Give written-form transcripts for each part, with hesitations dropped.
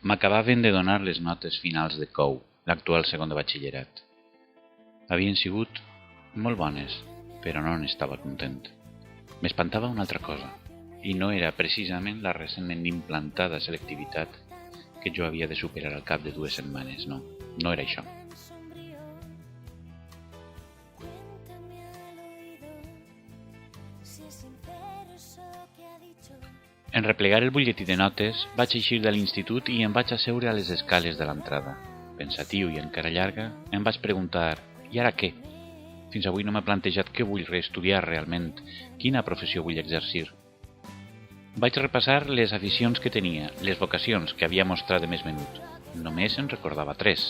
M'acabaven de donar les notes finals de COU, l'actual segon de batxillerat. Havien sigut molt bones, però no n'estava content. M'espantava una altra cosa, i no era precisament la recentment implantada selectivitat que jo havia de superar al cap de 2 setmanes, no era això. En replegar el butlletí de notes, vaig eixir de l'institut i em vaig asseure a les escales de l'entrada. Pensatiu i encara llarga, em vaig preguntar, i ara què? Fins avui no m'he plantejat què vull reestudiar realment, quina professió vull exercir. Vaig repassar les aficions que tenia, les vocacions que havia mostrat de més menut. Només en recordava 3.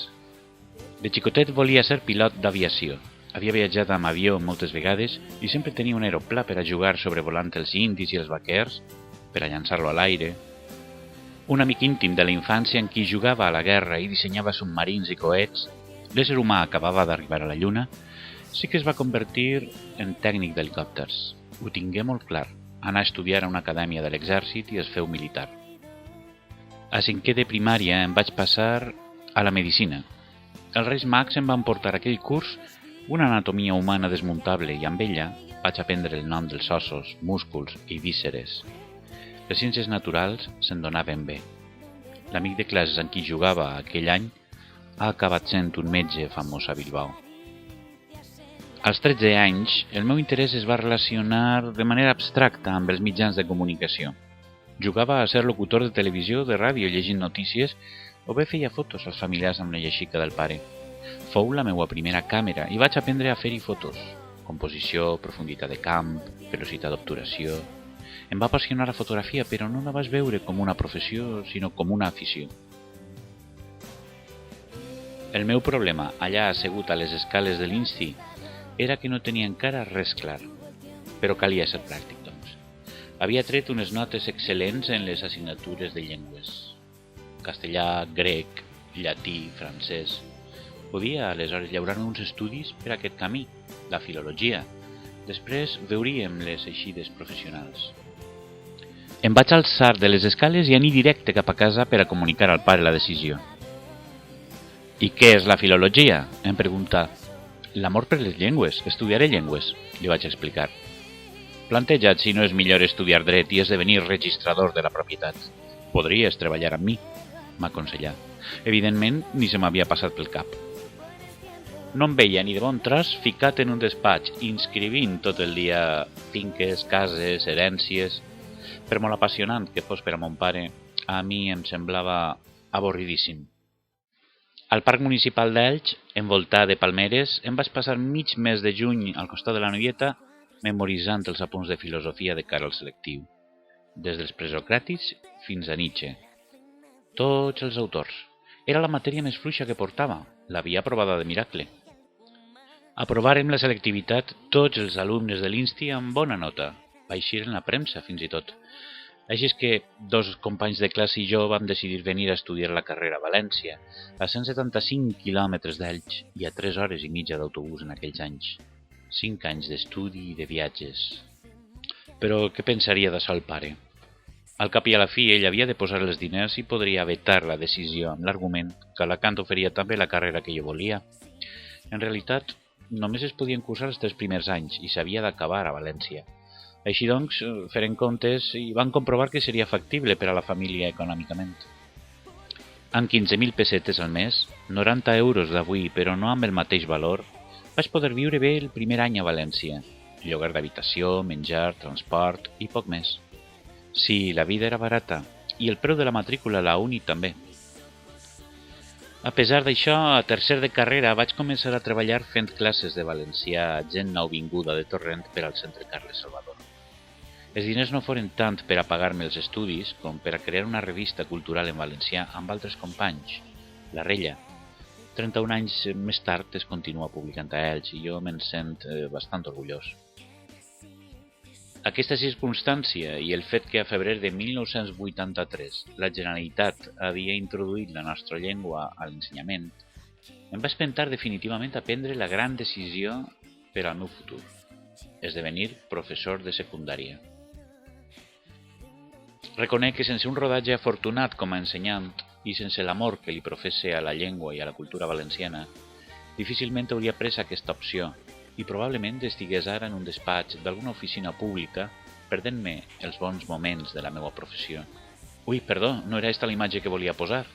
De xicotet volia ser pilot d'aviació. Havia viatjat amb avió moltes vegades i sempre tenia un aeroplà per a jugar sobrevolant els indis i els vaquers, per a llançar-lo a l'aire. Un amic íntim de la infància en qui jugava a la guerra i dissenyava submarins i coets, l'ésser humà acabava d'arribar a la Lluna, sí que es va convertir en tècnic d'helicòpters. Ho tingué molt clar, anar a estudiar a una acadèmia de l'exèrcit i es feu militar. A 5è de primària em vaig passar a la medicina. Els Reis Mags em van portar a aquell curs una anatomia humana desmuntable i amb ella vaig aprendre el nom dels ossos, músculs i vísceres. Les ciències naturals se'n donaven bé. L'amic de classes amb qui jugava aquell any ha acabat sent un metge famós a Bilbao. Als 13 anys, el meu interès es va relacionar de manera abstracta amb els mitjans de comunicació. Jugava a ser locutor de televisió, de ràdio, llegint notícies, o bé feia fotos als familiars amb la lleixica del pare. Fou la meva primera càmera i vaig aprendre a fer-hi fotos. Composició, profunditat de camp, velocitat d'obturació. Em va apassionar la fotografia, però no la vaig veure com una professió, sinó com una afició. El meu problema, allà assegut a les escales de l'Insti, era que no tenia encara res clar, però calia ser pràctic, doncs. Havia tret unes notes excel·lents en les assignatures de llengües. Castellà, grec, llatí, francès. Podia, aleshores, llaurar-me uns estudis per aquest camí, la filologia. Després veuríem les eixides professionals. Em vaig alçar de les escales i anar directe cap a casa per a comunicar al pare la decisió. «I què és la filologia?», em preguntà. «L'amor per les llengües, estudiaré llengües», li vaig explicar. «Planteja't si no és millor estudiar dret i esdevenir registrador de la propietat. Podries treballar amb mi», m'aconsellà. Evidentment, ni se m'havia passat pel cap. No em veia ni de bon tros ficat en un despatx, inscrivint tot el dia finques, cases, herències. Per molt apassionant que fos per a mon pare, a mi em semblava avorridíssim. Al Parc Municipal d'Elx, envoltat de palmeres, em vaig passar mig mes de juny al costat de la noieta memoritzant els apunts de filosofia de cara al selectiu, des dels presocràtics fins a Nietzsche. Tots els autors. Era la matèria més fluixa que portava, l'havia aprovada de miracle. Aprovarem la selectivitat tots els alumnes de l'Insti amb bona nota. Va eixir en la premsa, fins i tot. Així és que 2 companys de classe i jo vam decidir venir a estudiar la carrera a València, a 175 quilòmetres d'Elx i a 3 hores i mitja d'autobús en aquells anys. 5 anys d'estudi i de viatges. Però què pensaria d'això el pare? Al cap i a la fi, ell havia de posar els diners i podria vetar la decisió amb l'argument que Alacant oferia també la carrera que jo volia. En realitat, només es podien cursar els 3 primers anys i s'havia d'acabar a València. Així doncs, feren comptes i van comprovar que seria factible per a la família econòmicament. Amb 15.000 pessetes al mes, 90 euros d'avui però no amb el mateix valor, vaig poder viure bé el primer any a València. Lloguer d'habitació, menjar, transport i poc més. Sí, la vida era barata i el preu de la matrícula a la uni també. A pesar d'això, a tercer de carrera vaig començar a treballar fent classes de valencià a gent nouvinguda de Torrent per al Centre Carles Salvador. Els diners no foren tant per a pagar-me els estudis com per a crear una revista cultural en valencià amb altres companys, La Rella. 31 anys més tard es continua publicant a Elx i jo me'n sent bastant orgullós. Aquesta circumstància i el fet que a febrer de 1983 la Generalitat havia introduït la nostra llengua a l'ensenyament em va espentar definitivament a prendre la gran decisió per al meu futur, esdevenir professor de secundària. Reconec que sense un rodatge afortunat com a ensenyant i sense l'amor que li professe a la llengua i a la cultura valenciana, difícilment hauria pres aquesta opció i probablement estigués ara en un despatx d'alguna oficina pública perdent-me els bons moments de la meva professió. Ui, perdó, no era aquesta la imatge que volia posar?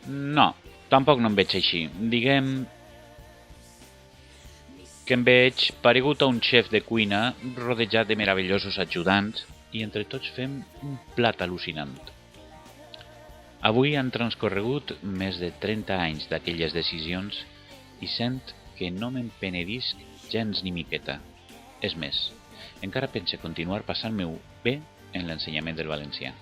No, tampoc no em veig així. Diguem que em veig paregut a un xef de cuina rodejat de meravellosos ajudants i entre tots fem un plat al·lucinant. Avui han transcorregut més de 30 anys d'aquelles decisions i sent que no me'n penedisc gens ni miqueta. És més, encara pense continuar passant-me-ho bé en l'ensenyament del valencià.